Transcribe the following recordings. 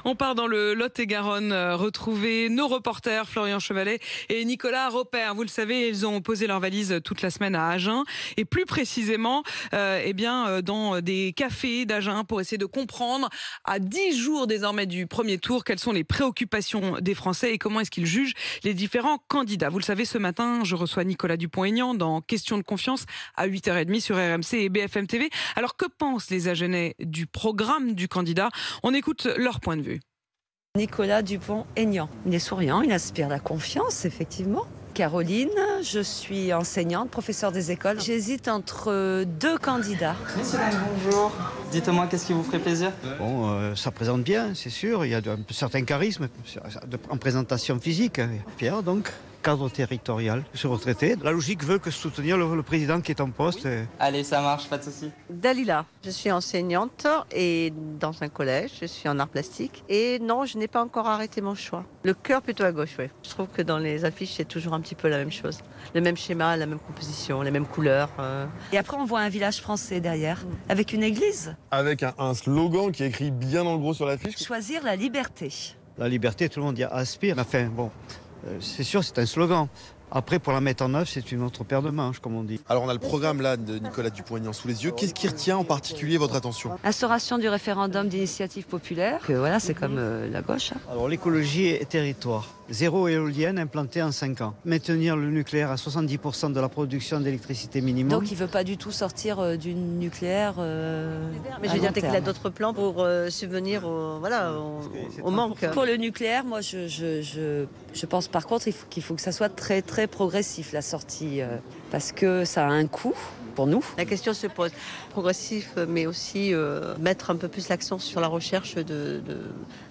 On part dans le Lot-et-Garonne, retrouver nos reporters Florian Chevalet et Nicolas Roper. Vous le savez, ils ont posé leurs valises toute la semaine à Agen et plus précisément dans des cafés d'Agen pour essayer de comprendre à 10 jours désormais du premier tour quelles sont les préoccupations des Français et comment est-ce qu'ils jugent les différents candidats. Vous le savez, ce matin, je reçois Nicolas Dupont-Aignan dans Question de confiance à 8h30 sur RMC et BFM TV. Alors que pensent les Agenais du programme du candidat? On écoute leur point de vue. Nicolas Dupont-Aignan. Il est souriant, il inspire la confiance, effectivement. Caroline, je suis enseignante, professeure des écoles. J'hésite entre deux candidats. Monsieur, bonjour. Dites-moi, qu'est-ce qui vous ferait plaisir? Bon, ça présente bien, c'est sûr. Il y a un certain charisme en présentation physique. Pierre, donc, cadre territorial, je suis retraité. La logique veut que soutenir le président qui est en poste. Oui. Allez, ça marche, pas de souci. Dalila, je suis enseignante et dans un collège, je suis en art plastique. Et non, je n'ai pas encore arrêté mon choix. Le cœur plutôt à gauche, oui. Je trouve que dans les affiches, c'est toujours un petit peu la même chose. Le même schéma, la même composition, les mêmes couleurs. Et après, on voit un village français derrière, avec une église. Avec un slogan qui est écrit bien en gros sur l'affiche. Choisir la liberté. La liberté, tout le monde y aspire. Enfin, bon, c'est sûr, c'est un slogan. Après, pour la mettre en œuvre, c'est une autre paire de manches, comme on dit. Alors, on a le programme là de Nicolas Dupont-Aignan sous les yeux. Qu'est-ce qui retient en particulier votre attention? Instauration du référendum d'initiative populaire. Voilà, c'est comme la gauche. Alors, l'écologie et territoire. 0 éolienne implantée en 5 ans. Maintenir le nucléaire à 70% de la production d'électricité minimum. Donc, il ne veut pas du tout sortir du nucléaire. Mais je veux dire qu'il a d'autres plans pour subvenir au manque. Pour le nucléaire, moi, je pense par contre qu'il faut que ça soit très, très progressif, la sortie. Parce que ça a un coût pour nous. La question se pose. Progressif, mais aussi mettre un peu plus l'accent sur la recherche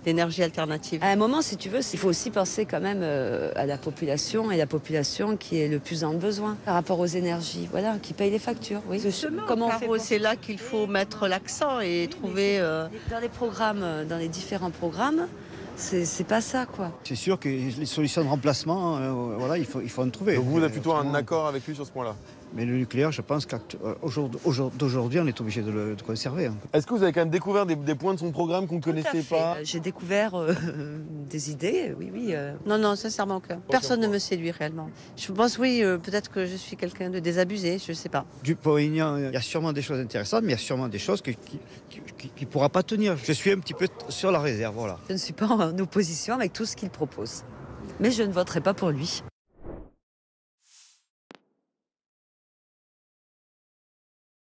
d'énergie alternative. À un moment, si tu veux, il faut aussi penser quand même à la population, et la population qui est le plus en besoin par rapport aux énergies, voilà, qui paye les factures. Oui. Comment on fait c'est là qu'il faut mettre l'accent et trouver... Dans les programmes, dans les différents programmes, c'est pas ça, quoi. C'est sûr que les solutions de remplacement, voilà, il faut en trouver. Donc vous avez plutôt un accord avec lui sur ce point-là? Mais le nucléaire, je pense qu'aujourd'hui, on est obligé de le conserver. Est-ce que vous avez quand même découvert des points de son programme qu'on ne connaissait pas? J'ai découvert des idées, oui. Non, sincèrement, personne ne me séduit réellement. Je pense, oui, peut-être que je suis quelqu'un de désabusé, je ne sais pas. Dupont-Aignan, il y a sûrement des choses intéressantes, mais il y a sûrement des choses qui ne pourra pas tenir. Je suis un petit peu sur la réserve, voilà. Je ne suis pas en opposition avec tout ce qu'il propose. Mais je ne voterai pas pour lui.